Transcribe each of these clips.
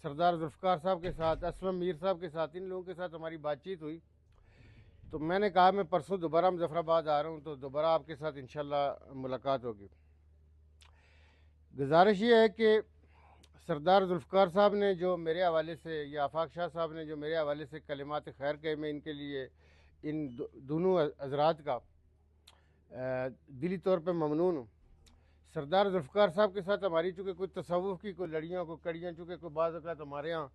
سردار ذوالفقار صاحب کے ساتھ، اسلم میر صاحب کے ساتھ، ان لوگوں کے ساتھ ہماری بات چیت ہوئی تو میں نے کہا میں پرسوں دوبارہ مظفر آباد آ رہا ہوں تو دوبارہ آپ کے ساتھ انشاءاللہ ملاقات ہوگی۔ گزارش یہ ہے کہ سردار ذوالفقار صاحب نے جو میرے حوالے سے یا آفاق شاہ صاحب نے جو میرے حوالے سے کلمات خیر کہے، میں ان کے لیے ان دونوں حضرات کا دلی طور پہ ممنون ہوں۔ سردار ذوالفقار صاحب کے ساتھ ہماری چونکہ کوئی تصوف کی کوئی لڑیاں کوئی کڑیاں چونکہ کوئی بعض اوقات ہمارے ہاں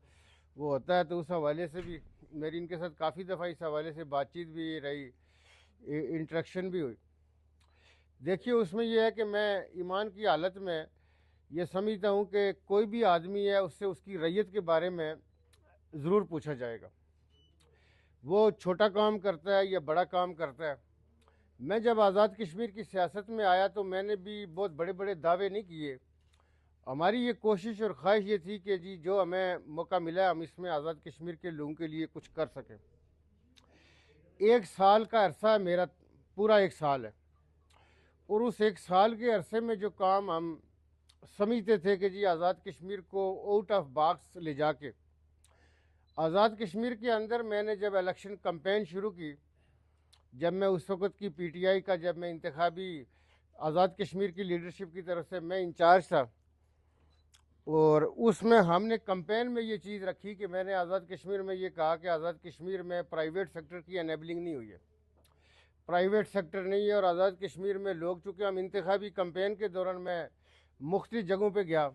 وہ ہوتا ہے، تو اس حوالے سے بھی میری ان کے ساتھ کافی دفعہ اس حوالے سے بات چیت بھی رہی، انٹریکشن بھی ہوئی۔ دیکھیے اس میں یہ ہے کہ میں ایمان کی حالت میں یہ سمجھتا ہوں کہ کوئی بھی آدمی ہے اس سے اس کی ریت کے بارے میں ضرور پوچھا جائے گا، وہ چھوٹا کام کرتا ہے یا بڑا کام کرتا ہے۔ میں جب آزاد کشمیر کی سیاست میں آیا تو میں نے بھی بہت بڑے بڑے دعوے نہیں کیے، ہماری یہ کوشش اور خواہش یہ تھی کہ جی جو ہمیں موقع ملا ہے ہم اس میں آزاد کشمیر کے لوگوں کے لیے کچھ کر سکیں۔ ایک سال کا عرصہ ہے میرا، پورا ایک سال ہے، اور اس ایک سال کے عرصے میں جو کام ہم سمجھتے تھے کہ جی آزاد کشمیر کو آؤٹ آف باکس لے جا کے آزاد کشمیر کے اندر میں نے جب الیکشن کمپین شروع کی، جب میں اس وقت کی پی ٹی آئی کا جب میں انتخابی آزاد کشمیر کی لیڈرشپ کی طرف سے میں انچارج تھا، اور اس میں ہم نے کمپین میں یہ چیز رکھی کہ میں نے آزاد کشمیر میں یہ کہا کہ آزاد کشمیر میں پرائیویٹ سیکٹر کی انیبلنگ نہیں ہوئی ہے، پرائیویٹ سیکٹر نہیں ہے، اور آزاد کشمیر میں لوگ چونکہ ہم انتخابی کمپین کے دوران میں مختلف جگہوں پہ گیا،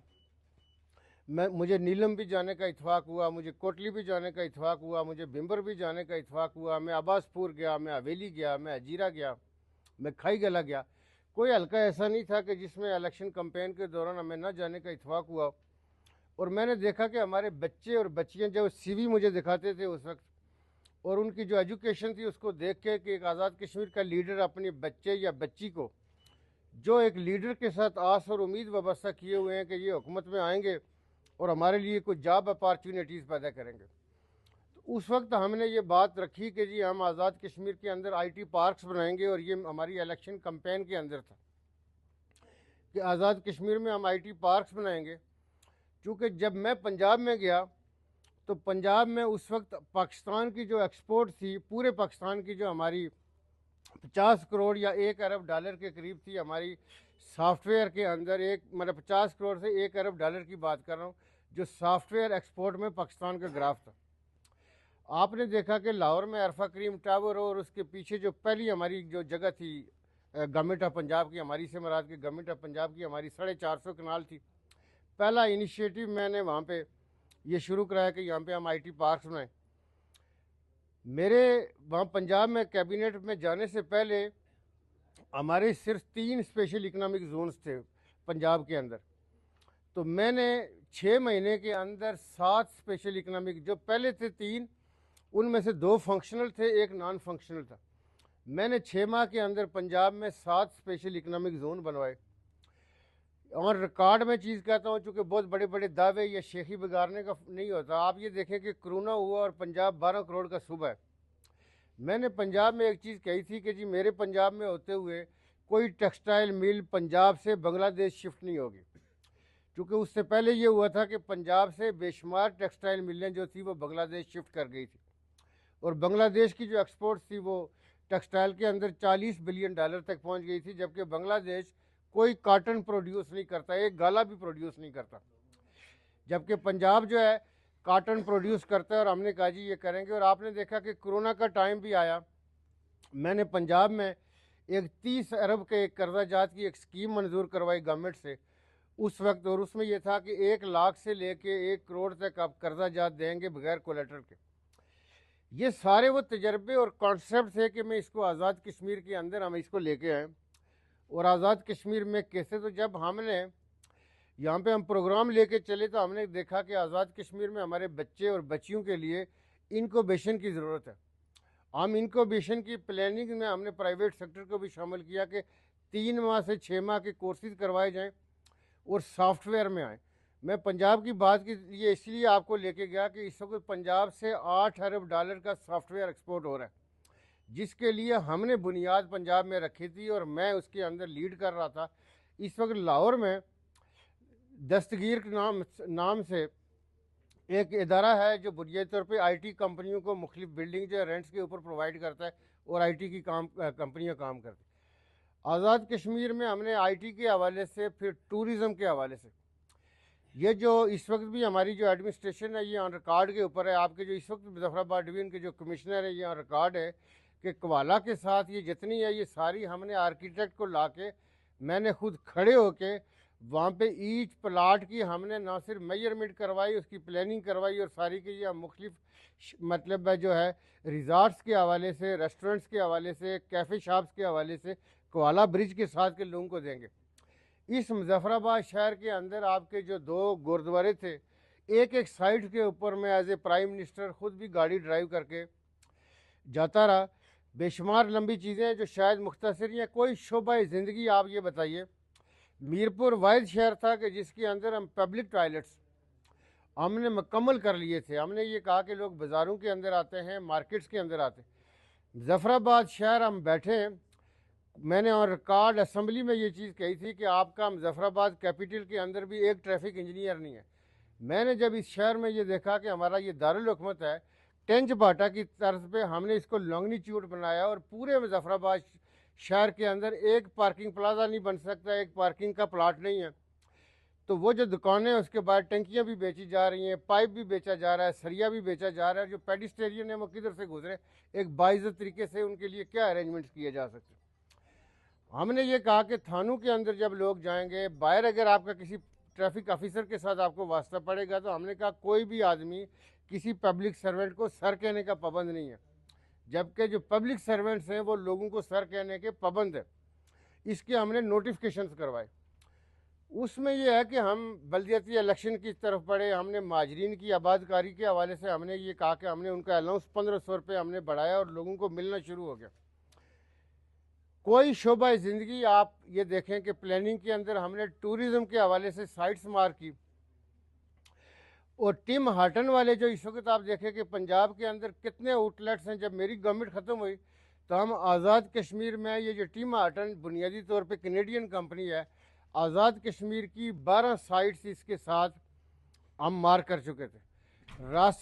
مجھے نیلم بھی جانے کا اتفاق ہوا، مجھے کوٹلی بھی جانے کا اتفاق ہوا، مجھے بمبر بھی جانے کا اتفاق ہوا، میں عباس پور گیا، میں حویلی گیا، میں اجیرہ گیا، میں کھائی گلا گیا، کوئی حلقہ ایسا نہیں تھا کہ جس میں الیکشن کمپین کے دوران ہمیں نہ جانے کا اتفاق ہوا۔ اور میں نے دیکھا کہ ہمارے بچے اور بچیاں جو سی وی مجھے دکھاتے تھے اس وقت، اور ان کی جو ایجوکیشن تھی اس کو دیکھ کے کہ ایک آزاد کشمیر کا لیڈر اپنے بچے یا بچی کو جو ایک لیڈر کے ساتھ آس اور امید وابستہ کیے ہوئے ہیں کہ یہ حکومت میں آئیں گے اور ہمارے لیے کوئی جاب اپارچونیٹیز پیدا کریں گے، تو اس وقت ہم نے یہ بات رکھی کہ جی ہم آزاد کشمیر کے اندر آئی ٹی پارکس بنائیں گے، اور یہ ہماری الیکشن کمپین کے اندر تھا کہ آزاد کشمیر میں ہم آئی ٹی پارکس بنائیں گے۔ چونکہ جب میں پنجاب میں گیا تو پنجاب میں اس وقت پاکستان کی جو ایکسپورٹ تھی، پورے پاکستان کی جو ہماری 50 کروڑ یا 1 ارب ڈالر کے قریب تھی ہماری سافٹ ویئر کے اندر، مطلب 50 کروڑ سے 1 ارب ڈالر کی بات کر رہا ہوں جو سافٹ ویئر ایکسپورٹ میں پاکستان کا گراف تھا۔ آپ نے دیکھا کہ لاہور میں عرفہ کریم ٹاور اور اس کے پیچھے جو پہلی ہماری جو جگہ تھی گورنمنٹ آف پنجاب کی، ہماری سے مراد کہ گورنمنٹ آف پنجاب کی ہماری 450 کنال تھی، پہلا انیشیٹو میں نے وہاں پہ یہ شروع کرایا کہ یہاں پہ ہم آئی ٹی پارکس بنائیں۔ میرے وہاں پنجاب میں کیبنٹ میں جانے سے پہلے ہمارے صرف 3 اسپیشل اکنامک زونز تھے پنجاب کے اندر، تو میں نے 6 مہینے کے اندر 7 اسپیشل اکنامک، جو پہلے تھے 3 ان میں سے 2 فنکشنل تھے، 1 نان فنکشنل تھا، میں نے 6 ماہ کے اندر پنجاب میں 7 اسپیشل اکنامک زون بنوائے۔ اور ریکارڈ میں چیز کہتا ہوں چونکہ بہت بڑے بڑے دعوے یا شیخی بگارنے کا نہیں ہوتا، آپ یہ دیکھیں کہ کرونا ہوا اور پنجاب 12 کروڑ کا صوبہ ہے۔ میں نے پنجاب میں ایک چیز کہی تھی کہ جی میرے پنجاب میں ہوتے ہوئے کوئی ٹیکسٹائل مل پنجاب سے بنگلہ دیش شفٹ نہیں ہوگی، چونکہ اس سے پہلے یہ ہوا تھا کہ پنجاب سے بے شمار ٹیکسٹائل ملیں جو تھی وہ بنگلہ دیش شفٹ کر گئی تھی، اور بنگلہ دیش کی جو ایکسپورٹ تھی وہ ٹیکسٹائل کے اندر 40 بلین ڈالر تک پہنچ گئی تھی، جبکہ بنگلہ دیش کوئی کاٹن پروڈیوس نہیں کرتا، ایک گالا بھی پروڈیوس نہیں کرتا، جبکہ پنجاب جو ہے کاٹن پروڈیوس کرتا ہے، اور ہم نے کہا جی یہ کریں گے۔ اور آپ نے دیکھا کہ کرونا کا ٹائم بھی آیا، میں نے پنجاب میں ایک 30 ارب کے ایک قرضہ جات کی ایک اسکیم منظور کروائی گورنمنٹ سے اس وقت، اور اس میں یہ تھا کہ 1 لاکھ سے لے کے 1 کروڑ تک آپ قرضہ جات دیں گے بغیر کولیٹرل کے۔ یہ سارے وہ تجربے اور کانسیپٹ تھے کہ میں اس کو آزاد کشمیر کے اندر ہم اس کو لے کے آئیں، اور آزاد کشمیر میں کیسے، تو جب ہم نے یہاں پہ ہم پروگرام لے کے چلے تو ہم نے دیکھا کہ آزاد کشمیر میں ہمارے بچے اور بچیوں کے لیے انکوبیشن کی ضرورت ہے۔ ہم انکوبیشن کی پلاننگ میں ہم نے پرائیویٹ سیکٹر کو بھی شامل کیا کہ 3 ماہ سے 6 ماہ کے کورسز کروائے جائیں اور سافٹ ویئر میں آئیں۔ میں پنجاب کی بات کی یہ اس لیے آپ کو لے کے گیا کہ اس وقت پنجاب سے 8 ارب ڈالر کا سافٹ ویئر ایکسپورٹ ہو رہا ہے، جس کے لیے ہم نے بنیاد پنجاب میں رکھی تھی اور میں اس کے اندر لیڈ کر رہا تھا۔ اس وقت لاہور میں دستگیر کے نام سے ایک ادارہ ہے جو بنیادی طور پہ آئی ٹی کمپنیوں کو مختلف بلڈنگ جو ہے رینٹس کے اوپر پرووائڈ کرتا ہے اور آئی ٹی کی کمپنیاں کام کرتی ہیں۔ آزاد کشمیر میں ہم نے آئی ٹی کے حوالے سے، پھر ٹورزم کے حوالے سے، یہ جو اس وقت بھی ہماری جو ایڈمنسٹریشن ہے یہ آن ریکارڈ کے اوپر ہے۔ آپ کے جو اس وقت مظفر آباد ڈویژن کے جو کمشنر ہیں یہ آن ریکارڈ ہے کہ کوالا کے ساتھ یہ جتنی ہے یہ ساری ہم نے آرکیٹیکٹ کو لا کے، میں نے خود کھڑے ہو کے وہاں پہ ایچ پلاٹ کی ہم نے نہ صرف میجرمنٹ کروائی، اس کی پلاننگ کروائی، اور ساری کی یہ مختلف مطلب ہے جو ہے ریزارٹس کے حوالے سے، ریسٹورنٹس کے حوالے سے، کیفے شاپس کے حوالے سے کوالا برج کے ساتھ کے لوگوں کو دیں گے۔ اس مظفر آباد شہر کے اندر آپ کے جو 2 گردوارے تھے، ایک سائٹ کے اوپر میں ایز اے پرائم منسٹر خود بھی گاڑی ڈرائیو کر کے جاتا رہا۔ بے شمار لمبی چیزیں جو شاید مختصر ہیں، کوئی شعبہ زندگی آپ یہ بتائیے۔ میرپور واحد شہر تھا کہ جس کے اندر ہم پبلک ٹوائلٹس ہم نے مکمل کر لیے تھے۔ ہم نے یہ کہا کہ لوگ بازاروں کے اندر آتے ہیں، مارکیٹس کے اندر آتے ہیں، مظفر آباد شہر ہم بیٹھے ہیں۔ میں نے اور ریکارڈ اسمبلی میں یہ چیز کہی تھی کہ آپ کا مظفر آباد کیپٹل کے اندر بھی ایک ٹریفک انجینئر نہیں ہے۔ میں نے جب اس شہر میں یہ دیکھا کہ ہمارا یہ دارالحکومت ہے، ٹینچ باٹا کی طرز پہ ہم نے اس کو لانگنیچیوڈ بنایا، اور پورے مظفر آباد شہر کے اندر ایک پارکنگ پلازا نہیں بن سکتا، ایک پارکنگ کا پلاٹ نہیں ہے۔ تو وہ جو دکانیں اس کے بعد ٹنکیاں بھی بیچی جا رہی ہیں، پائپ بھی بیچا جا رہا ہے، سریا بھی بیچا جا رہا ہے۔ جو پیڈسٹیرین ہیں وہ کدھر سے گزرے، ایک باعزت طریقے سے ان کے لیے کیا ارینجمنٹس کیے جا سکتے۔ ہم نے یہ کہا کہ تھانوں کے اندر جب لوگ جائیں گے، باہر اگر آپ کا کسی ٹریفک آفیسر کے ساتھ آپ کو واسطہ پڑے گا، تو ہم نے کہا کوئی بھی آدمی کسی پبلک سرونٹ کو سر کہنے کا پابند نہیں ہے، جبکہ جو پبلک سرونٹس ہیں وہ لوگوں کو سر کہنے کے پابند ہیں۔ اس کے ہم نے نوٹیفکیشنز کروائے۔ اس میں یہ ہے کہ ہم بلدیاتی الیکشن کی طرف پڑھے، ہم نے مہاجرین کی آباد کاری کے حوالے سے ہم نے یہ کہا کہ ہم نے ان کا الاؤنس 1500 روپے ہم نے بڑھایا اور لوگوں کو ملنا شروع ہو گیا۔ کوئی شعبہ زندگی آپ یہ دیکھیں کہ پلاننگ کے اندر ہم نے ٹورزم کے حوالے سے سائٹس مارک کی، اور ٹیم ہارٹن والے جو اس وقت آپ دیکھیں کہ پنجاب کے اندر کتنے آؤٹ لیٹس ہیں۔ جب میری گورنمنٹ ختم ہوئی تو ہم آزاد کشمیر میں یہ جو ٹیم ہارٹن بنیادی طور پہ کینیڈین کمپنی ہے، آزاد کشمیر کی 12 سائٹس اس کے ساتھ ہم مارک کر چکے تھے۔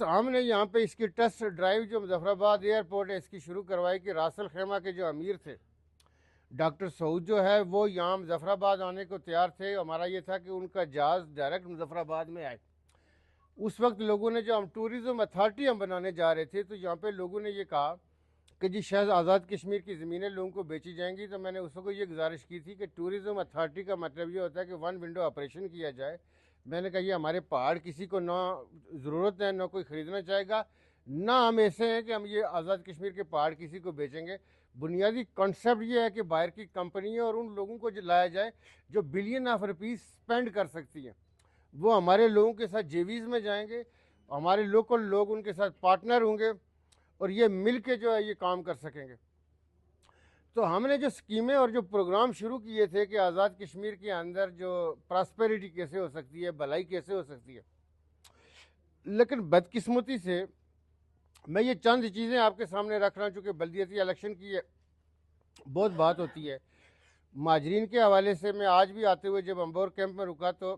ہم نے یہاں پہ اس کی ٹیسٹ ڈرائیو جو مظفر آباد ایئرپورٹ ہے اس کی شروع کروائی کہ راس الخیمہ کے جو امیر تھے ڈاکٹر سعود جو ہے وہ یہاں مظفر آباد آنے کو تیار تھے۔ ہمارا یہ تھا کہ ان کا جہاز ڈائریکٹ مظفر آباد میں آئے۔ اس وقت لوگوں نے جو ہم ٹورزم اتھارٹی ہم بنانے جا رہے تھے، تو یہاں پہ لوگوں نے یہ کہا کہ جی شاید آزاد کشمیر کی زمینیں لوگوں کو بیچی جائیں گی۔ تو میں نے اس وقت یہ گزارش کی تھی کہ ٹورزم اتھارٹی کا مطلب یہ ہوتا ہے کہ 1 ونڈو آپریشن کیا جائے۔ میں نے کہا یہ ہمارے پہاڑ کسی کو نہ ضرورت ہے، نہ کوئی خریدنا چاہے گا، نہ ہم ایسے ہیں کہ ہم یہ آزاد کشمیر کے پہاڑ کسی کو بیچیں گے۔ بنیادی کانسیپٹ یہ ہے کہ باہر کی کمپنیوں اور ان لوگوں کو جو لایا جائے جو بلین آف روپیز اسپینڈ کر سکتی ہیں، وہ ہمارے لوگوں کے ساتھ جیویز میں جائیں گے، ہمارے لوکل لوگ ان کے ساتھ پارٹنر ہوں گے، اور یہ مل کے جو ہے یہ کام کر سکیں گے۔ تو ہم نے جو سکیمیں اور جو پروگرام شروع کیے تھے کہ آزاد کشمیر کے اندر جو پراسپیرٹی کیسے ہو سکتی ہے، بھلائی کیسے ہو سکتی ہے، لیکن بدقسمتی سے میں یہ چند چیزیں آپ کے سامنے رکھ رہا ہوں، چونکہ بلدیاتی الیکشن کی بہت بات ہوتی ہے۔ مہاجرین کے حوالے سے میں آج بھی آتے ہوئے جب امبور کیمپ میں رکا تو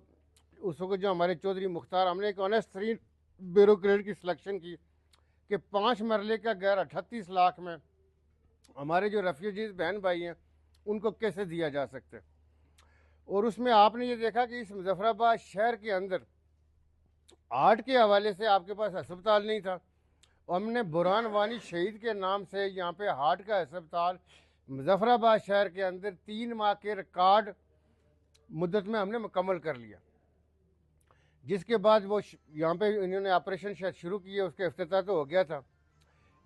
اس وقت جو ہمارے چودھری مختار، ہم نے ایک آنیسٹ ترین بیوروکریٹ کی سلیکشن کی کہ 5 مرلے کا گھر 38 لاکھ میں ہمارے جو ریفیوجیز بہن بھائی ہیں ان کو کیسے دیا جا سکتے۔ اور اس میں آپ نے یہ دیکھا کہ اس مظفر آباد شہر کے اندر آرٹ کے حوالے سے آپ کے پاس ہسپتال نہیں تھا۔ ہم نے برہان وانی شہید کے نام سے یہاں پہ ہارٹ کا ہسپتال مظفر آباد شہر کے اندر 3 ماہ کے ریکارڈ مدت میں ہم نے مکمل کر لیا، جس کے بعد وہ یہاں پہ انہوں نے آپریشن شاید شروع کیے، اس کا افتتاح تو ہو گیا تھا۔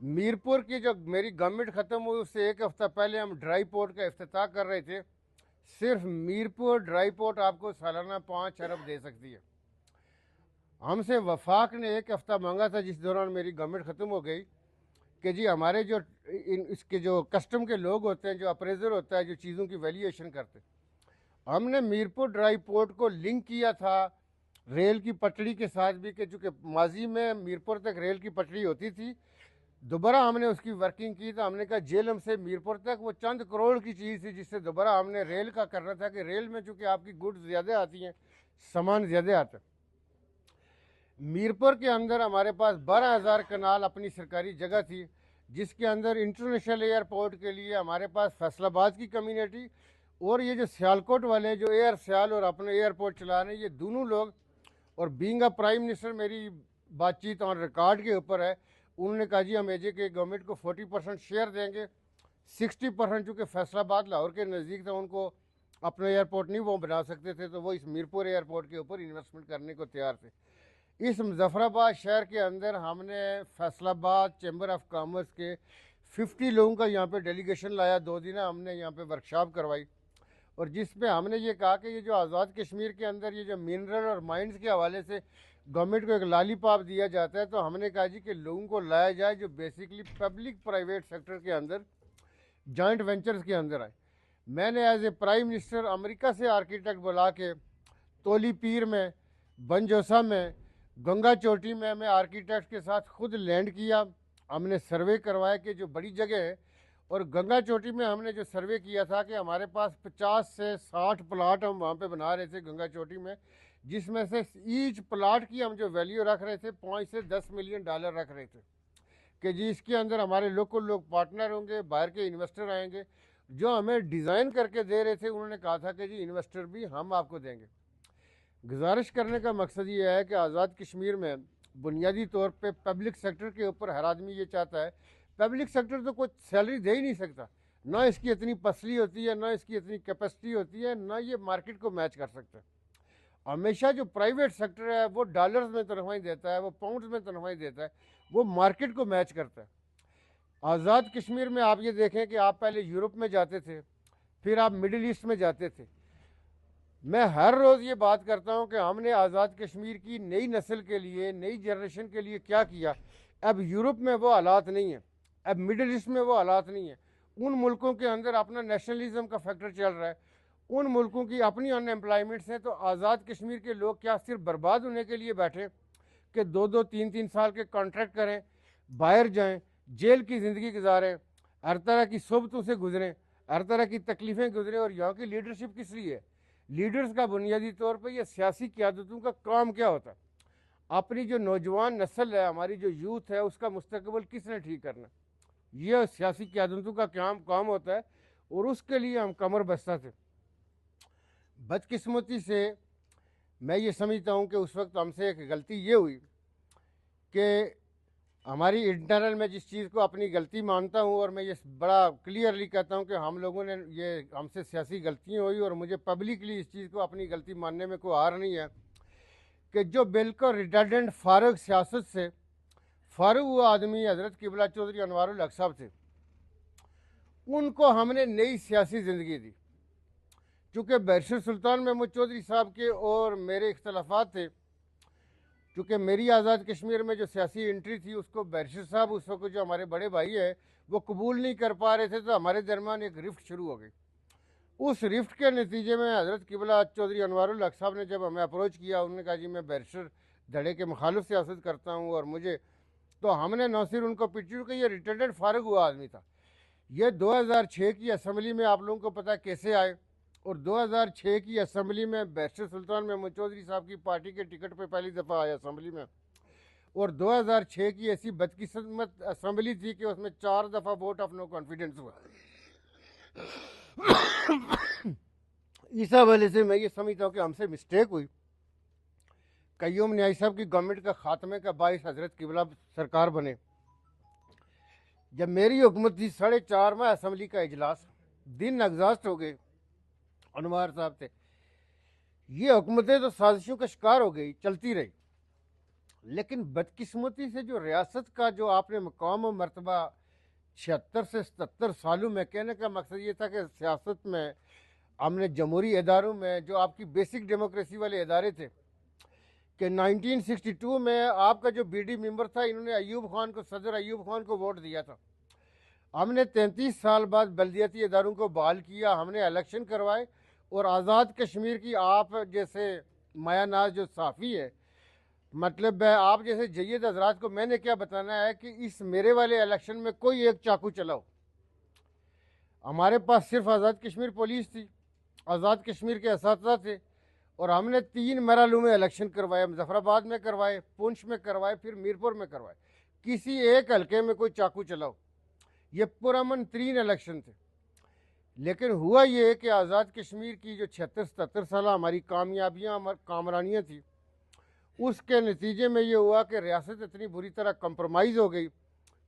میرپور کی جو میری گورنمنٹ ختم ہوئی اس سے 1 ہفتہ پہلے ہم ڈرائی پورٹ کا افتتاح کر رہے تھے۔ صرف میرپور ڈرائی پورٹ آپ کو سالانہ 5 ارب دے سکتی ہے۔ ہم سے وفاق نے 1 ہفتہ مانگا تھا جس دوران میری گورنمنٹ ختم ہو گئی کہ جی ہمارے جو اس کے جو کسٹم کے لوگ ہوتے ہیں، جو اپریزر ہوتا ہے، جو چیزوں کی ویلیویشن کرتے، ہم نے میرپور ڈرائی پورٹ کو لنک کیا تھا ریل کی پٹڑی کے ساتھ بھی، کہ چونکہ ماضی میں میرپور تک ریل کی پٹڑی ہوتی تھی، دوبارہ ہم نے اس کی ورکنگ کی تو ہم نے کہا جیلم سے میرپور تک وہ چند کروڑ کی چیز تھی، جس سے دوبارہ ہم نے ریل کا کرنا تھا کہ ریل میں چونکہ آپ کی گڈ زیادہ آتی ہیں، سامان زیادہ آتا ہے۔ میرپور کے اندر ہمارے پاس 12,000 کنال اپنی سرکاری جگہ تھی، جس کے اندر انٹرنیشنل ایئرپورٹ کے لیے ہمارے پاس فیصل آباد کی کمیونٹی اور یہ جو سیالکوٹ والے جو ایئر سیال اور اپنے ایئرپورٹ چلا رہے ہیں، یہ دونوں لوگ، اور بینگ اے پرائم منسٹر میری بات چیت آن ریکارڈ کے اوپر ہے، انہوں نے کہا جی ہم اے جے کے گورنمنٹ کو 40% شیئر دیں گے، 60% چونکہ فیصل آباد لاہور کے نزدیک تھا، ان کو اپنا ایئرپورٹ نہیں وہ بنا سکتے تھے، تو وہ اس میرپور ایئرپورٹ کے اوپر انویسٹمنٹ کرنے کو تیار تھے۔ اس مظفر آباد شہر کے اندر ہم نے فیصل آباد چیمبر آف کامرس کے 50 لوگوں کا یہاں پہ ڈیلیگیشن لایا، 2 دن ہم نے یہاں پہ ورکشاپ کروائی، اور جس پہ ہم نے یہ کہا کہ یہ جو آزاد کشمیر کے اندر یہ جو منرل اور مائنز کے حوالے سے گورنمنٹ کو ایک لالی پاپ دیا جاتا ہے، تو ہم نے کہا جی کہ لوگوں کو لایا جائے جو بیسیکلی پبلک پرائیویٹ سیکٹر کے اندر جوائنٹ وینچرز کے اندر آئے۔ میں نے ایز اے پرائم منسٹر امریکہ سے آرکیٹیکٹ بلا کے تولی پیر میں، بنجوسا میں، گنگا چوٹی میں آرکیٹیکٹ کے ساتھ خود لینڈ کیا، ہم نے سروے کروایا کہ جو بڑی جگہ ہے، اور گنگا چوٹی میں ہم نے جو سروے کیا تھا کہ ہمارے پاس 50 سے 60 پلاٹ ہم وہاں پہ بنا رہے تھے گنگا چوٹی میں، جس میں سے ایچ پلاٹ کی ہم جو ویلیو رکھ رہے تھے $5 سے 10 ملین رکھ رہے تھے کہ جی اس کے اندر ہمارے لوکل لوگ پارٹنر ہوں گے، باہر کے انویسٹر آئیں گے، جو ہمیں ڈیزائن کر کے دے رہے تھے انہوں نے کہا تھا کہ جی انویسٹر بھی ہم آپ کو دیں گے۔ گزارش کرنے کا مقصد یہ ہے کہ آزاد کشمیر میں بنیادی طور پہ پبلک سیکٹر کے اوپر ہر آدمی یہ چاہتا ہے، پبلک سیکٹر تو کوئی سیلری دے ہی نہیں سکتا، نہ اس کی اتنی پسلی ہوتی ہے، نہ اس کی اتنی کیپیسٹی ہوتی ہے، نہ یہ مارکیٹ کو میچ کر سکتا ہے۔ ہمیشہ جو پرائیویٹ سیکٹر ہے وہ ڈالرز میں تنخواہیں دیتا ہے، وہ پاؤنڈز میں تنخواہیں دیتا ہے، وہ مارکیٹ کو میچ کرتا ہے۔ آزاد کشمیر میں آپ یہ دیکھیں کہ آپ پہلے یورپ میں جاتے تھے، پھر آپ مڈل ایسٹ میں جاتے تھے۔ میں ہر روز یہ بات کرتا ہوں کہ ہم نے آزاد کشمیر کی نئی نسل کے لیے، نئی جنریشن کے لیے کیا کیا۔ اب یورپ میں وہ حالات نہیں ہیں، اب مڈل ایسٹ میں وہ حالات نہیں ہیں، ان ملکوں کے اندر اپنا نیشنلزم کا فیکٹر چل رہا ہے، ان ملکوں کی اپنی ان امپلائمنٹس ہیں، تو آزاد کشمیر کے لوگ کیا صرف برباد ہونے کے لیے بیٹھے کہ 2-2 3-3 سال کے کانٹریکٹ کریں، باہر جائیں، جیل کی زندگی گزاریں، ہر طرح کی صحبتوں سے گزریں، ہر طرح کی تکلیفیں گزریں، اور یہاں کی لیڈرشپ کس لیے ہے؟ لیڈرز کا بنیادی طور پہ یہ سیاسی قیادتوں کا کام کیا ہوتا ہے؟ اپنی جو نوجوان نسل ہے، ہماری جو یوتھ ہے، اس کا مستقبل کس نے ٹھیک کرنا؟ یہ سیاسی قیادتوں کا کام ہوتا ہے، اور اس کے لیے ہم کمر بستہ تھے۔ بدقسمتی سے میں یہ سمجھتا ہوں کہ اس وقت ہم سے ایک غلطی یہ ہوئی کہ ہماری انٹرنل میں جس چیز کو اپنی غلطی مانتا ہوں، اور میں یہ بڑا کلیئرلی کہتا ہوں کہ ہم لوگوں نے یہ ہم سے سیاسی غلطیاں ہوئی، اور مجھے پبلکلی اس چیز کو اپنی غلطی ماننے میں کوئی ہار نہیں ہے کہ جو بالکل ریٹرڈنٹ فارغ سیاست سے فارغ ہوا آدمی حضرت قبلہ چودھری انوار الحق صاحب تھے، ان کو ہم نے نئی سیاسی زندگی دی۔ چونکہ بیرشر سلطان محمود چودھری صاحب کے اور میرے اختلافات تھے، چونکہ میری آزاد کشمیر میں جو سیاسی انٹری تھی اس کو بیرشر صاحب اس وقت جو ہمارے بڑے بھائی ہے وہ قبول نہیں کر پا رہے تھے، تو ہمارے درمیان ایک رفٹ شروع ہو گئی۔ اس رفٹ کے نتیجے میں حضرت قبلہ چودھری انوار الحق صاحب نے جب ہمیں اپروچ کیا، انہوں نے کہا جی میں بیرشر دھڑے کے مخالف سیاست کرتا ہوں، اور مجھے تو ہم نے نہ صرف ان کو پٹیو کہ یہ ریٹرڈنٹ فارغ ہوا آدمی تھا، یہ 2006 کی اسمبلی میں آپ لوگوں کو پتہ کیسے آئے، اور 2006 کی اسمبلی میں بیرشر سلطان محمود چودھری صاحب کی پارٹی کے ٹکٹ پہ پہلی دفعہ آیا اسمبلی میں، اور 2006 کی ایسی بدقسمت اسمبلی تھی کہ اس میں 4 دفعہ ووٹ آف نو کانفیڈنس ہوا۔ اس حوالے سے میں یہ سمجھتا ہوں کہ ہم سے مسٹیک ہوئی۔ قیوم نیازی صاحب کی گورنمنٹ کا خاتمے کا باعث حضرت قبلہ سرکار بنے۔ جب میری حکومت تھی 4.5 ماہ اسمبلی کا اجلاس، دن ایگزاسٹ ہو گئے، انوار صاحب تھے، یہ حکومتیں تو سازشوں کا شکار ہو گئی، چلتی رہی، لیکن بدقسمتی سے جو ریاست کا جو آپ نے مقام و مرتبہ 76 سے 77 سالوں میں، کہنے کا مقصد یہ تھا کہ سیاست میں ہم نے جمہوری اداروں میں جو آپ کی بیسک ڈیموکریسی والے ادارے تھے کہ 1962 میں آپ کا جو بی ڈی ممبر تھا، انہوں نے ایوب خان کو، صدر ایوب خان کو ووٹ دیا تھا۔ ہم نے 33 سال بعد بلدیاتی اداروں کو بحال کیا، ہم نے الیکشن کروائے، اور آزاد کشمیر کی آپ جیسے مایا ناز جو صحافی ہے، مطلب ہے آپ جیسے جید حضرات کو میں نے کیا بتانا ہے کہ اس میرے والے الیکشن میں کوئی ایک چاقو چلاؤ، ہمارے پاس صرف آزاد کشمیر پولیس تھی، آزاد کشمیر کے اساتذہ تھے، اور ہم نے 3 مرحلوں میں الیکشن کروائے، مظفر آباد میں کروائے، پونچھ میں کروائے، پھر میرپور میں کروائے، کسی ایک حلقے میں کوئی چاقو چلاؤ، یہ پرامن ترین الیکشن تھے۔ لیکن ہوا یہ کہ آزاد کشمیر کی جو 76-77 سالہ ہماری کامیابیاں کامرانیاں تھیں، اس کے نتیجے میں یہ ہوا کہ ریاست اتنی بری طرح کمپرومائز ہو گئی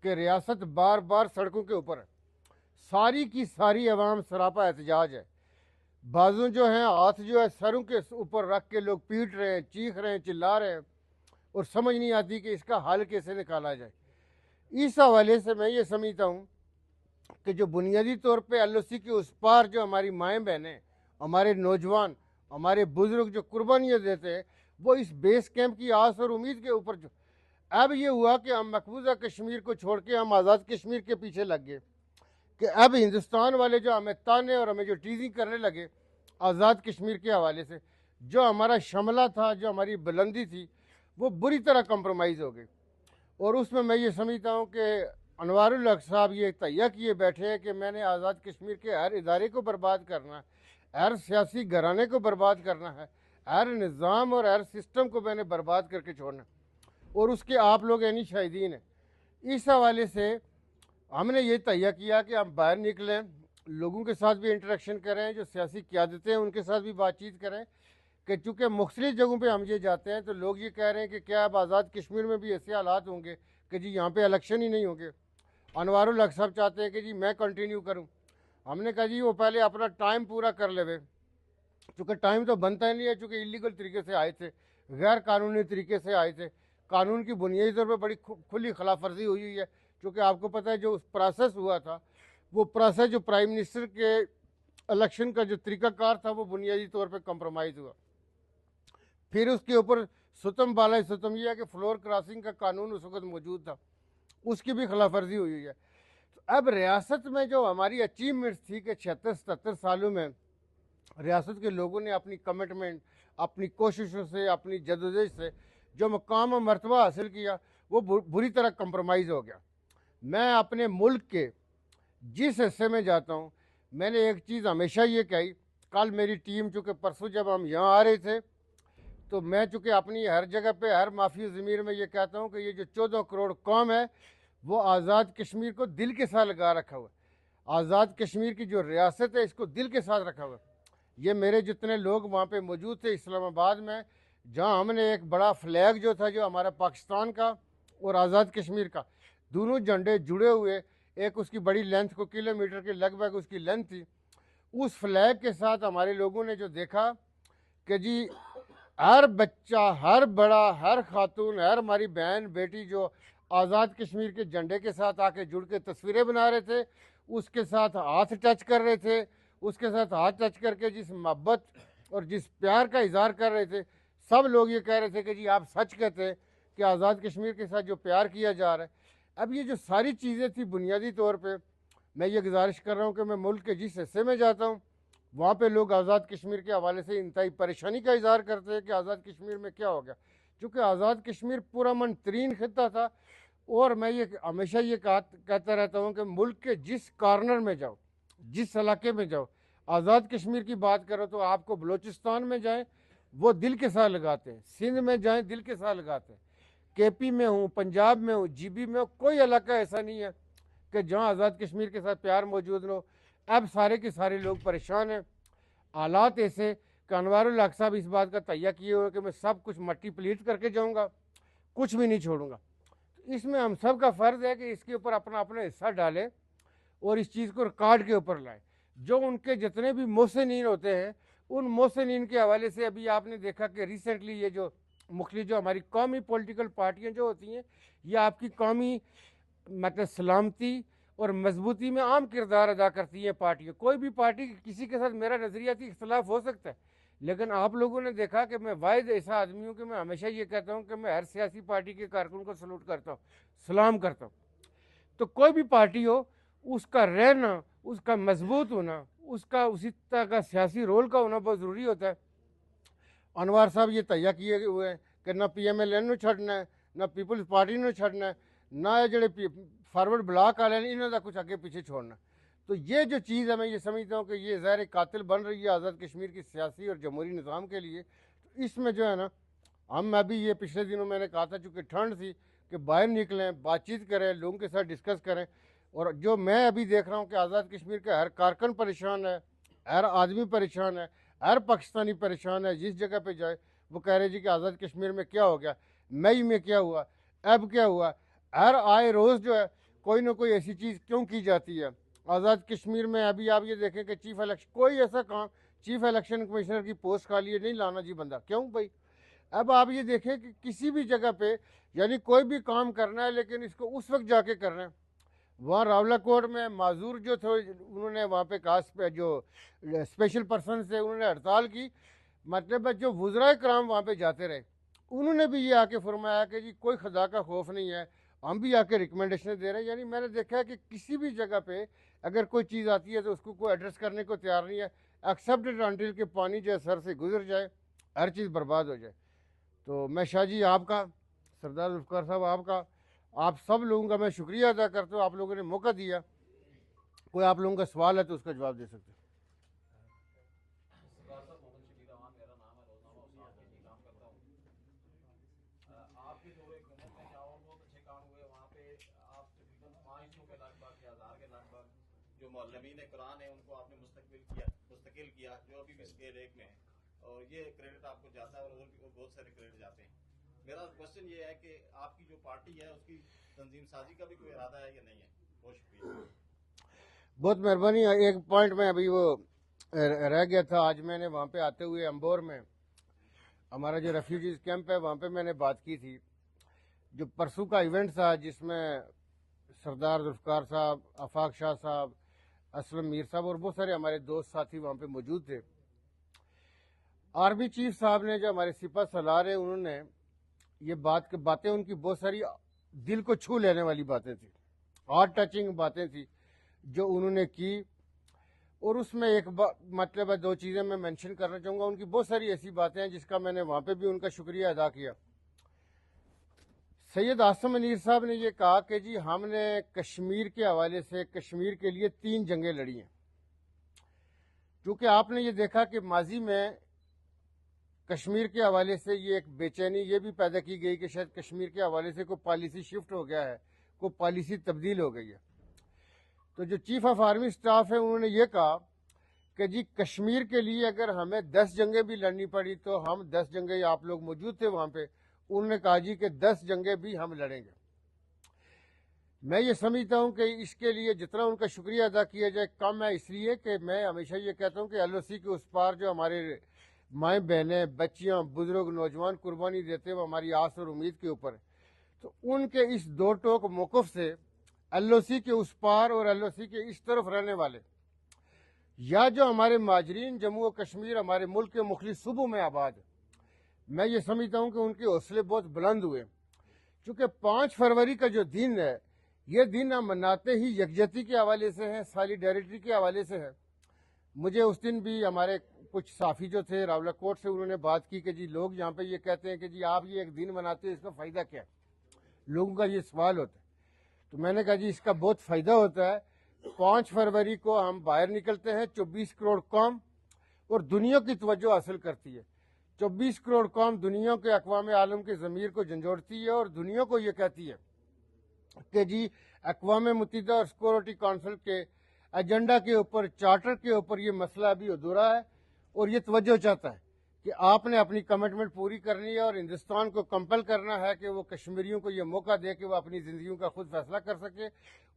کہ ریاست بار بار سڑکوں کے اوپر ہے، ساری کی ساری عوام سراپا احتجاج ہے، بازو جو ہیں ہاتھ جو ہے سروں کے اوپر رکھ کے لوگ پیٹ رہے ہیں، چیخ رہے ہیں، چلا رہے ہیں، اور سمجھ نہیں آتی کہ اس کا حل کیسے نکالا جائے۔ اس حوالے سے میں یہ سمجھتا ہوں کہ جو بنیادی طور پہ ایل او سی کے اس پار جو ہماری مائیں بہنیں، ہمارے نوجوان، ہمارے بزرگ جو قربانیاں دیتے ہیں، وہ اس بیس کیمپ کی آس اور امید کے اوپر جو اب یہ ہوا کہ ہم مقبوضہ کشمیر کو چھوڑ کے ہم آزاد کشمیر کے پیچھے لگ گئے، کہ اب ہندوستان والے جو ہمیں تانے اور ہمیں جو ٹیزنگ کرنے لگے آزاد کشمیر کے حوالے سے، جو ہمارا شملہ تھا، جو ہماری بلندی تھی، وہ بری طرح کمپرومائز ہو گئی۔ اور اس میں یہ سمجھتا ہوں کہ انوار الحق صاحب یہ تہیہ کیے بیٹھے ہیں کہ میں نے آزاد کشمیر کے ہر ادارے کو برباد کرنا ہے، ہر سیاسی گھرانے کو برباد کرنا ہے، ہر نظام اور ہر سسٹم کو میں نے برباد کر کے چھوڑنا ہے، اور اس کے آپ لوگ یعنی شاہدین ہیں۔ اس حوالے سے ہم نے یہ تہیہ کیا کہ ہم باہر نکلیں، لوگوں کے ساتھ بھی انٹریکشن کریں، جو سیاسی قیادتیں ہیں ان کے ساتھ بھی بات چیت کریں، کہ چونکہ مختلف جگہوں پہ ہم یہ جاتے ہیں تو لوگ یہ کہہ رہے ہیں کہ کیا اب آزاد کشمیر میں بھی ایسے حالات ہوں گے کہ جی یہاں پہ الیکشن ہی نہیں ہوں گے۔ انوار الحق صاحب چاہتے ہیں کہ جی میں کنٹینیو کروں، ہم نے کہا جی وہ پہلے اپنا ٹائم پورا کر لے، چونکہ ٹائم تو بنتا ہی نہیں ہے، چونکہ اللیگل طریقے سے آئے تھے، غیر قانونی طریقے سے آئے تھے، قانون کی بنیادی طور پہ بڑی کھلی خلاف ورزی ہوئی ہے، چونکہ آپ کو پتہ ہے جو پروسیس ہوا تھا، وہ پروسیس جو پرائم منسٹر کے الیکشن کا جو طریقہ کار تھا وہ بنیادی طور پہ کمپرومائز ہوا۔ پھر اس کے اوپر ستم بالائے ستم یہ ہے کہ فلور کراسنگ کا قانون اس وقت موجود تھا، اس کی بھی خلاف ورزی ہوئی ہے۔ اب ریاست میں جو ہماری اچیومنٹس تھی کہ 76-77 سالوں میں ریاست کے لوگوں نے اپنی کمٹمنٹ، اپنی کوششوں سے، اپنی جدوجہد سے جو مقام و مرتبہ حاصل کیا، وہ بری طرح کمپرومائز ہو گیا۔ میں اپنے ملک کے جس حصے میں جاتا ہوں، میں نے ایک چیز ہمیشہ یہ کہی، کل میری ٹیم چونکہ پرسوں جب ہم یہاں آ رہے تھے تو میں چونکہ اپنی ہر جگہ پہ ہر معافی ضمیر میں یہ کہتا ہوں کہ یہ جو 14 کروڑ قوم ہے وہ آزاد کشمیر کو دل کے ساتھ لگا رکھا ہوا ہے، آزاد کشمیر کی جو ریاست ہے اس کو دل کے ساتھ رکھا ہوا ہے۔ یہ میرے جتنے لوگ وہاں پہ موجود تھے اسلام آباد میں، جہاں ہم نے ایک بڑا فلیگ جو تھا جو ہمارا پاکستان کا اور آزاد کشمیر کا دونوں جھنڈے جڑے ہوئے، ایک اس کی بڑی لینتھ کو کلومیٹر کے لگ بھگ اس کی لینتھ تھی، اس فلیگ کے ساتھ ہمارے لوگوں نے جو دیکھا کہ جی ہر بچہ، ہر بڑا، ہر خاتون، ہر ہماری بہن بیٹی جو آزاد کشمیر کے جھنڈے کے ساتھ آ کے جڑ کے تصویریں بنا رہے تھے، اس کے ساتھ ہاتھ ٹچ کر رہے تھے، اس کے ساتھ ہاتھ ٹچ کر کے جس محبت اور جس پیار کا اظہار کر رہے تھے، سب لوگ یہ کہہ رہے تھے کہ جی آپ سچ کہتے ہیں کہ آزاد کشمیر کے ساتھ جو پیار کیا جا رہا ہے۔ اب یہ جو ساری چیزیں تھیں بنیادی طور پہ میں یہ گزارش کر رہا ہوں کہ میں ملک کے جس حصے میں جاتا ہوں وہاں پہ لوگ آزاد کشمیر کے حوالے سے انتہائی پریشانی کا اظہار کرتے ہیں کہ آزاد کشمیر میں کیا ہو گیا، چونکہ آزاد کشمیر پرامن ترین خطہ تھا۔ اور میں یہ ہمیشہ یہ کہتا رہتا ہوں کہ ملک کے جس کارنر میں جاؤ، جس علاقے میں جاؤ، آزاد کشمیر کی بات کرو تو آپ کو بلوچستان میں جائیں وہ دل کے ساتھ لگاتے ہیں، سندھ میں جائیں دل کے ساتھ لگاتے ہیں، کے پی میں ہوں، پنجاب میں ہوں، جی بی میں ہوں، کوئی علاقہ ایسا نہیں ہے کہ جہاں آزاد کشمیر کے ساتھ پیار موجود نہ ہو۔ اب سارے کے سارے لوگ پریشان ہیں، حالات ایسے کہ انوار الحق صاحب اس بات کا تہیہ کیے ہوئے کہ میں سب کچھ مٹی پلیٹ کر کے جاؤں گا، کچھ بھی نہیں چھوڑوں گا۔ اس میں ہم سب کا فرض ہے کہ اس کے اوپر اپنا حصہ ڈالیں اور اس چیز کو ریکارڈ کے اوپر لائیں۔ جو ان کے جتنے بھی محسنین ہوتے ہیں ان محسنین کے حوالے سے ابھی آپ نے دیکھا کہ ریسنٹلی یہ جو مختلف جو ہماری قومی پولیٹیکل پارٹیاں جو ہوتی ہیں یہ آپ کی قومی مطلب سلامتی اور مضبوطی میں عام کردار ادا کرتی ہیں پارٹیاں۔ کوئی بھی پارٹی کسی کے ساتھ میرا نظریاتی اختلاف ہو سکتا ہے، لیکن آپ لوگوں نے دیکھا کہ میں واحد ایسا آدمی ہوں کہ میں ہمیشہ یہ کہتا ہوں کہ میں ہر سیاسی پارٹی کے کارکن کو سلوٹ کرتا ہوں، سلام کرتا ہوں۔ تو کوئی بھی پارٹی ہو اس کا رہنا، اس کا مضبوط ہونا، اس کا اسی طرح کا سیاسی رول کا ہونا بہت ضروری ہوتا ہے۔ انوار صاحب یہ تہیہ کیے ہوئے ہیں کہ نہ پی ایم ایل این چھڈنا ہے، نہ پیپلز پارٹی نے چھڈنا ہے، نہ یہ جڑے فارورڈ بلاک والے ہیں انہوں کا کچھ اگے پیچھے چھوڑنا۔ تو یہ جو چیز ہے میں یہ سمجھتا ہوں کہ یہ ظاہر قاتل بن رہی ہے آزاد کشمیر کی سیاسی اور جمہوری نظام کے لیے. تو اس میں جو ہے نا ہم ابھی یہ پچھلے دنوں میں نے کہا تھا چونکہ ٹھنڈ تھی کہ باہر نکلیں, بات چیت کریں, لوگوں کے ساتھ ڈسکس کریں. اور جو میں ابھی دیکھ رہا ہوں کہ آزاد کشمیر کا ہر کارکن پریشان ہے, ہر آدمی پریشان ہے, ہر پاکستانی پریشان ہے. جس جگہ پہ جائے وہ کہہ رہے جی کہ آزاد کشمیر میں کیا ہو گیا, مئی میں کیا ہوا, اب کیا ہوا. ہر آئے روز جو ہے کوئی نہ کوئی ایسی چیز کیوں کی جاتی ہے آزاد کشمیر میں. ابھی آپ یہ دیکھیں کہ چیف الیکشن کوئی ایسا کام چیف الیکشن کمشنر کی پوسٹ خالی ہے نہیں لانا جی بندہ, کیوں بھائی. اب آپ یہ دیکھیں کہ کسی بھی جگہ پہ یعنی کوئی بھی کام کرنا ہے لیکن اس کو اس وقت جا کے کرنا ہے. وہاں راولہ کوٹ میں معذور جو تھے انہوں نے وہاں پہ کہا جو اسپیشل پرسن سے انہوں نے ہڑتال کی, مطلب ہے جو وزرائے کرام وہاں پہ جاتے رہے انہوں نے بھی یہ آ کے فرمایا کہ جی کوئی خدا کا خوف نہیں ہے, ہم بھی آ کے ریکمنڈیشن دے رہے ہیں. یعنی میں نے دیکھا ہے کہ کسی بھی جگہ پہ اگر کوئی چیز آتی ہے تو اس کو کوئی ایڈریس کرنے کو تیار نہیں ہے, ایکسیپٹڈ انٹل کہ پانی جو ہے سر سے گزر جائے, ہر چیز برباد ہو جائے. تو میں شاہ جی آپ کا, سردار ذوالفقار صاحب آپ کا, آپ سب لوگوں کا میں شکریہ ادا کرتا ہوں. آپ لوگوں نے موقع دیا, کوئی آپ لوگوں کا سوال ہے تو اس کا جواب دے سکتے ہیں. جو معلمین قرآن ہیں ان کو آپ نے مستقل کیا جو ابھی بھی اسکیل ایک میں ہے, اور یہ کریڈٹ آپ کو جاتا ہے اور بہت سارے کریڈٹ جاتے ہیں. میرا کوشچن یہ ہے کہ آپ کی جو پارٹی ہے اس کی تنظیم سازی کا بھی کوئی ارادہ ہے یا نہیں ہے؟ بہت شکریہ. بہت مہربانی. ایک پوائنٹ میں ابھی وہ رہ گیا تھا, آج میں نے وہاں پہ آتے ہوئے امبور میں ہمارا جو ریفیوجیز کیمپ ہے وہاں پہ میں نے بات کی تھی. جو پرسوں کا ایونٹ تھا جس میں سردار ذوالفقار صاحب, آفاق شاہ صاحب, اسلم میر صاحب اور بہت سارے ہمارے دوست ساتھی وہاں پہ موجود تھے. آرمی چیف صاحب نے جو ہمارے سپہ سالار ہیں انہوں نے یہ باتیں ان کی بہت ساری دل کو چھو لینے والی باتیں تھیں, ہارٹ ٹچنگ باتیں تھیں جو انہوں نے کی. اور اس میں ایک مطلب ہے دو چیزیں میں مینشن کرنا چاہوں گا. ان کی بہت ساری ایسی باتیں ہیں جس کا میں نے وہاں پہ بھی ان کا شکریہ ادا کیا. سید عاصم منیر صاحب نے یہ کہا کہ جی ہم نے کشمیر کے حوالے سے کشمیر کے لیے 3 جنگیں لڑی ہیں. کیونکہ آپ نے یہ دیکھا کہ ماضی میں کشمیر کے حوالے سے یہ ایک بے چینی یہ بھی پیدا کی گئی کہ شاید کشمیر کے حوالے سے کوئی پالیسی شفٹ ہو گیا ہے, کوئی پالیسی تبدیل ہو گئی ہے. تو جو چیف آف آرمی اسٹاف ہے انہوں نے یہ کہا کہ جی کشمیر کے لیے اگر ہمیں 10 جنگیں بھی لڑنی پڑی تو ہم 10 جنگیں, آپ لوگ موجود تھے وہاں پہ, انہوں نے کہا جی کہ 10 جنگیں بھی ہم لڑیں گے. میں یہ سمجھتا ہوں کہ اس کے لیے جتنا ان کا شکریہ ادا کیا جائے کم ہے, اس لیے کہ میں ہمیشہ یہ کہتا ہوں کہ ایل او سی کے اس پار جو ہمارے مائیں بہنیں, بچیاں, بزرگ, نوجوان قربانی دیتے وہ ہماری آس اور امید کے اوپر. تو ان کے اس دو ٹوک موقف سے ایل او سی کے اس پار اور ایل او سی کے اس طرف رہنے والے یا جو ہمارے مہاجرین جموں و کشمیر ہمارے ملک کے مختلف صوبوں میں آباد, میں یہ سمجھتا ہوں کہ ان کے حوصلے بہت بلند ہوئے. چونکہ 5 فروری کا جو دن ہے یہ دن ہم مناتے ہی یکجہتی کے حوالے سے ہیں, سالیڈیرٹی کے حوالے سے ہے. مجھے اس دن بھی ہمارے کچھ صحافی جو تھے راولہ کوٹ سے انہوں نے بات کی کہ جی لوگ یہاں پہ یہ کہتے ہیں کہ جی آپ یہ ایک دن مناتے ہیں اس کا فائدہ کیا ہے, لوگوں کا یہ سوال ہوتا ہے. تو میں نے کہا جی اس کا بہت فائدہ ہوتا ہے. 5 فروری کو ہم باہر نکلتے ہیں, 24 کروڑ قوم اور دنیا کی توجہ حاصل کرتی ہے. 24 کروڑ قوم دنیا کے اقوام عالم کے ضمیر کو جھنجھوڑتی ہے اور دنیا کو یہ کہتی ہے کہ جی اقوام متحدہ اور سیکورٹی کونسل کے ایجنڈا کے اوپر, چارٹر کے اوپر یہ مسئلہ ابھی ادھورا ہے اور یہ توجہ چاہتا ہے کہ آپ نے اپنی کمٹمنٹ پوری کرنی ہے اور ہندوستان کو کمپل کرنا ہے کہ وہ کشمیریوں کو یہ موقع دے کہ وہ اپنی زندگیوں کا خود فیصلہ کر سکے.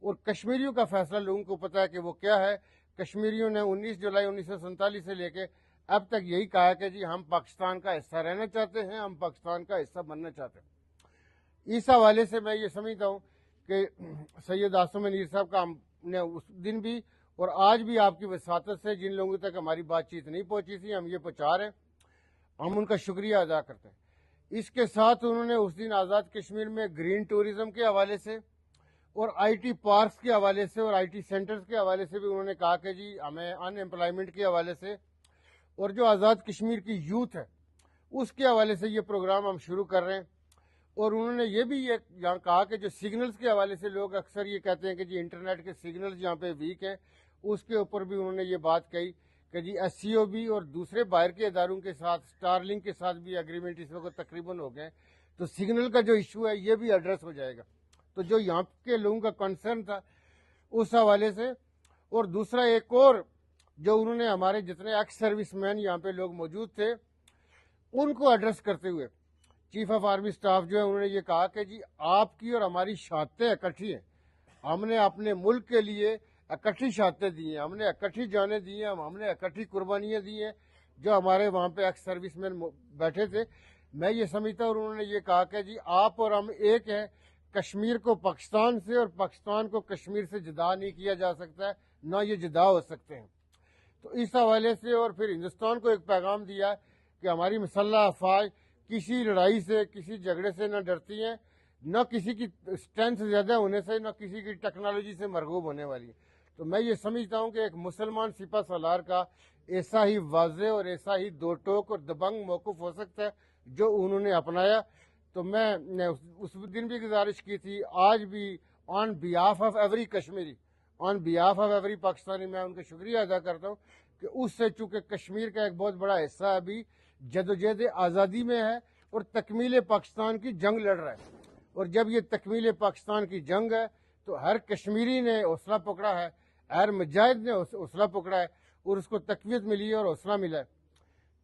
اور کشمیریوں کا فیصلہ لوگوں کو پتہ ہے کہ وہ کیا ہے. کشمیریوں نے 19 جولائی 1947 سے لے کے اب تک یہی کہا ہے کہ جی ہم پاکستان کا حصہ رہنا چاہتے ہیں, ہم پاکستان کا حصہ بننا چاہتے ہیں. اس حوالے سے میں یہ سمجھتا ہوں کہ سید عاصم منیر صاحب کا ہم نے اس دن بھی اور آج بھی آپ کی وساطت سے جن لوگوں تک ہماری بات چیت نہیں پہنچی تھی ہم یہ پہنچا رہے ہیں, ہم ان کا شکریہ ادا کرتے ہیں. اس کے ساتھ انہوں نے اس دن آزاد کشمیر میں گرین ٹورزم کے حوالے سے اور آئی ٹی پارکس کے حوالے سے اور آئی ٹی سینٹرز کے حوالے سے بھی انہوں نے کہا کہ جی ہمیں ان امپلائمنٹ کے حوالے سے اور جو آزاد کشمیر کی یوتھ ہے اس کے حوالے سے یہ پروگرام ہم شروع کر رہے ہیں. اور انہوں نے یہ بھی کہا کہ جو سگنلز کے حوالے سے لوگ اکثر یہ کہتے ہیں کہ جی انٹرنیٹ کے سگنلز یہاں پہ ویک ہیں اس کے اوپر بھی انہوں نے یہ بات کہی کہ جی SCOB اور دوسرے باہر کے اداروں کے ساتھ اسٹار لنک کے ساتھ بھی ایگریمنٹ اس وقت تقریباً ہو گئے، تو سگنل کا جو ایشو ہے یہ بھی ایڈریس ہو جائے گا۔ تو جو یہاں کے لوگوں کا کنسرن تھا اس حوالے سے، اور دوسرا ایک اور جو انہوں نے ہمارے جتنے ایکس سروس مین یہاں پہ لوگ موجود تھے ان کو ایڈریس کرتے ہوئے چیف آف آرمی سٹاف جو ہے انہوں نے یہ کہا کہ جی آپ کی اور ہماری شہادتیں اکٹھی ہیں، ہم نے اپنے ملک کے لیے اکٹھی شہادتیں دی ہیں، ہم نے اکٹھی جانیں دی ہیں، ہم نے اکٹھی قربانیاں دی ہیں۔ جو ہمارے وہاں پہ ایکس سروس مین بیٹھے تھے، میں یہ سمجھتا ہوں، اور انہوں نے یہ کہا کہ جی آپ اور ہم ایک ہیں، کشمیر کو پاکستان سے اور پاکستان کو کشمیر سے جدا نہیں کیا جا سکتا ہے، نہ یہ جدا ہو سکتے ہیں۔ تو اس حوالے سے اور پھر ہندوستان کو ایک پیغام دیا کہ ہماری مسلح افواج کسی لڑائی سے کسی جھگڑے سے نہ ڈرتی ہیں، نہ کسی کی اسٹرینتھ زیادہ ہونے سے، نہ کسی کی ٹیکنالوجی سے مرغوب ہونے والی ہے۔ تو میں یہ سمجھتا ہوں کہ ایک مسلمان سپہ سالار کا ایسا ہی واضح اور ایسا ہی دو ٹوک اور دبنگ موقف ہو سکتا ہے جو انہوں نے اپنایا۔ تو میں نے اس دن بھی گزارش کی تھی، آج بھی on behalf of every Kashmiri, on behalf of every Pakistani, میں ان کا شکریہ ادا کرتا ہوں کہ اس سے چونکہ کشمیر کا ایک بہت بڑا حصہ ابھی جدوجہد آزادی میں ہے اور تکمیل پاکستان کی جنگ لڑ رہا ہے، اور جب یہ تکمیل پاکستان کی جنگ ہے تو ہر کشمیری نے حوصلہ پکڑا ہے، ہر مجاہد نے حوصلہ پکڑا ہے، اور اس کو تقویت ملی ہے اور حوصلہ ملا ہے۔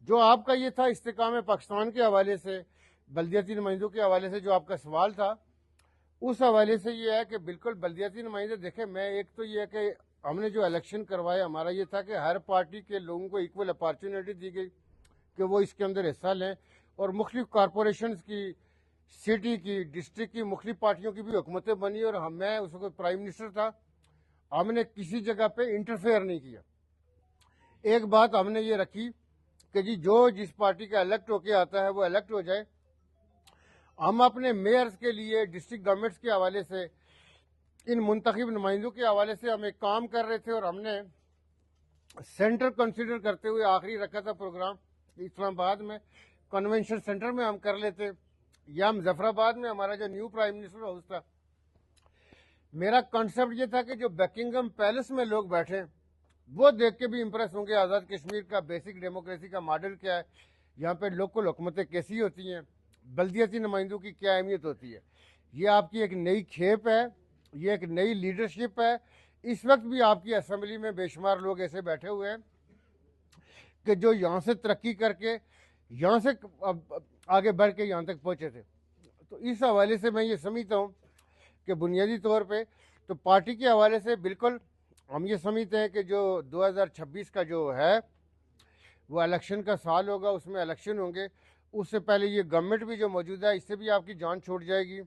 جو آپ کا یہ تھا استحکام پاکستان کے حوالے سے، بلدیاتی نمائندوں کے حوالے سے جو آپ کا سوال تھا، اس حوالے سے یہ ہے کہ بالکل بلدیاتی نمائندے دیکھیں، میں ایک تو یہ ہے کہ ہم نے جو الیکشن کروایا ہمارا یہ تھا کہ ہر پارٹی کے لوگوں کو ایکول اپارچونیٹی دی گئی کہ وہ اس کے اندر حصہ لیں، اور مختلف کارپوریشنز کی، سٹی کی، ڈسٹرکٹ کی مختلف پارٹیوں کی بھی حکومتیں بنی، اور میں اس وقت پرائم منسٹر تھا، ہم نے کسی جگہ پہ انٹرفیئر نہیں کیا۔ ایک بات ہم نے یہ رکھی کہ جی جو جس پارٹی کا الیکٹ ہو کے آتا ہے وہ الیکٹ ہو جائے۔ ہم اپنے میئرز کے لیے، ڈسٹرکٹ گورنمنٹس کے حوالے سے، ان منتخب نمائندوں کے حوالے سے ہم ایک کام کر رہے تھے، اور ہم نے سینٹر کنسیڈر کرتے ہوئے آخری رکھا تھا پروگرام اسلام آباد میں، کنونشن سینٹر میں ہم کر لیتے، یا مظفر آباد میں ہمارا جو نیو پرائم منسٹر ہاؤس تھا۔ میرا کانسیپٹ یہ تھا کہ جو بیکنگم پیلس میں لوگ بیٹھے وہ دیکھ کے بھی امپریس ہوں گے آزاد کشمیر کا بیسک ڈیموکریسی کا ماڈل کیا ہے، یہاں پہ لوکل حکومتیں کیسی ہوتی ہیں، بلدیاتی نمائندوں کی کیا اہمیت ہوتی ہے۔ یہ آپ کی ایک نئی کھیپ ہے، یہ ایک نئی لیڈرشپ ہے۔ اس وقت بھی آپ کی اسمبلی میں بے شمار لوگ ایسے بیٹھے ہوئے ہیں کہ جو یہاں سے ترقی کر کے یہاں سے آگے بڑھ کے یہاں تک پہنچے تھے۔ تو اس حوالے سے میں یہ سمجھتا ہوں کہ بنیادی طور پہ تو پارٹی کے حوالے سے بالکل ہم یہ سمجھتے ہیں کہ جو 2026 کا جو ہے وہ الیکشن کا سال ہوگا، اس میں الیکشن ہوں گے، اس سے پہلے یہ گورنمنٹ بھی جو موجودہ ہے اس سے بھی آپ کی جان چھوٹ جائے گی۔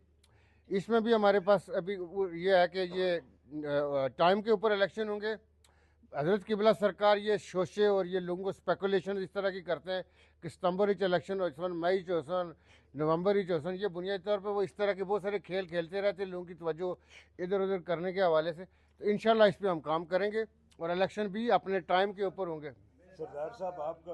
اس میں بھی ہمارے پاس ابھی یہ ہے کہ یہ ٹائم کے اوپر الیکشن ہوں گے۔ حضرت قبلہ سرکار یہ شوشے اور یہ لوگوں کو اسپیکولیشن اس طرح کی کرتے ہیں کہ ستمبر ہی الیکشن ہو سن، مئی چ ہو سن، نومبر ہی چ ہو سن، یہ بنیادی طور پہ وہ اس طرح کے بہت سارے کھیل کھیلتے رہتے ہیں لوگوں کی توجہ ادھر ادھر کرنے کے حوالے سے۔ تو انشاءاللہ اس پہ ہم کام کریں گے اور الیکشن بھی اپنے ٹائم کے اوپر ہوں گے۔ سردار صاحب آپ کا